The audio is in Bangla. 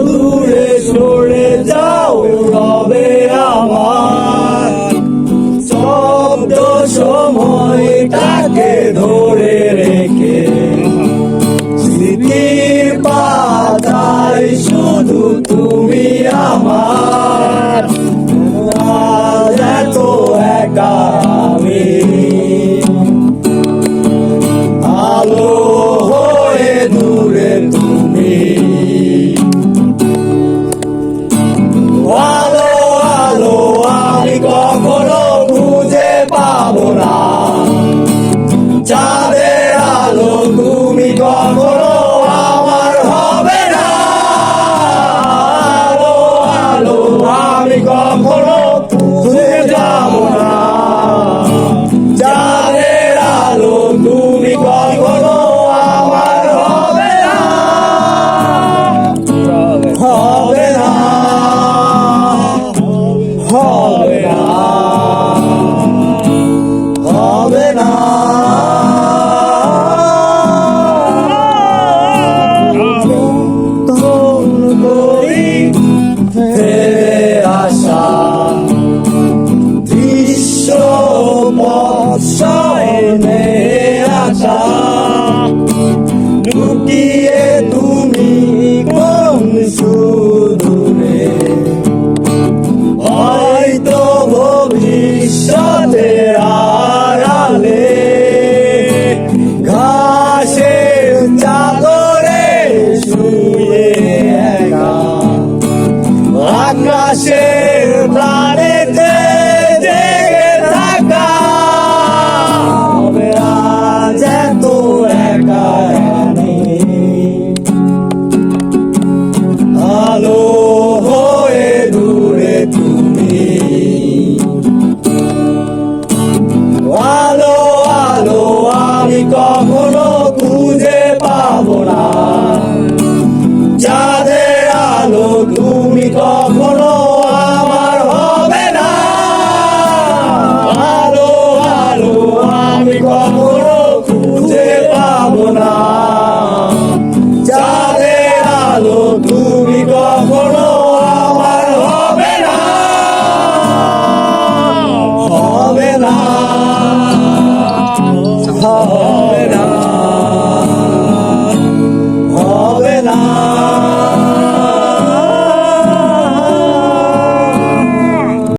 দূরে সরে যাও রবে আমার, শব্দ সময়টাকে ধরে রেখে স্মৃতির পাতায় শুধু তুমি আমার। আজ এত একা আমি, আলো হয়ে দূরে তুমি, আলো আলো আমি কখনো খুঁজে পাবো না, চাঁদের আলো তুমি কখনো আমার হবে না। আলো আলো আমি কখনো খুঁজে যাবো না, চাঁদের আলো তুমি কখনো আমার হবে না, হবে না, হবে না, হবে না। ফেরে আসা দৃশ্য মৎসনে আসা, লুকিয়ে তুমি কোন সুদূরে, হয়তো ভবিষ্যতের আড়ালে ঘাসের চাদরে শুয়ে একা, আকাশের প্রাণেতে জেগে থাকা। আজ এত একা আমি, আলো হয়ে দূরে তুমি, আলো আলো আমি কখনো খুঁজে পাবো না, চাঁদের আলো তুমি কখনো আমার হবে না। আলো আলো আমি কখনো খুঁজে পাবো না, চাঁদের আলো তুমি কখনো আমার হবে না, হবে না।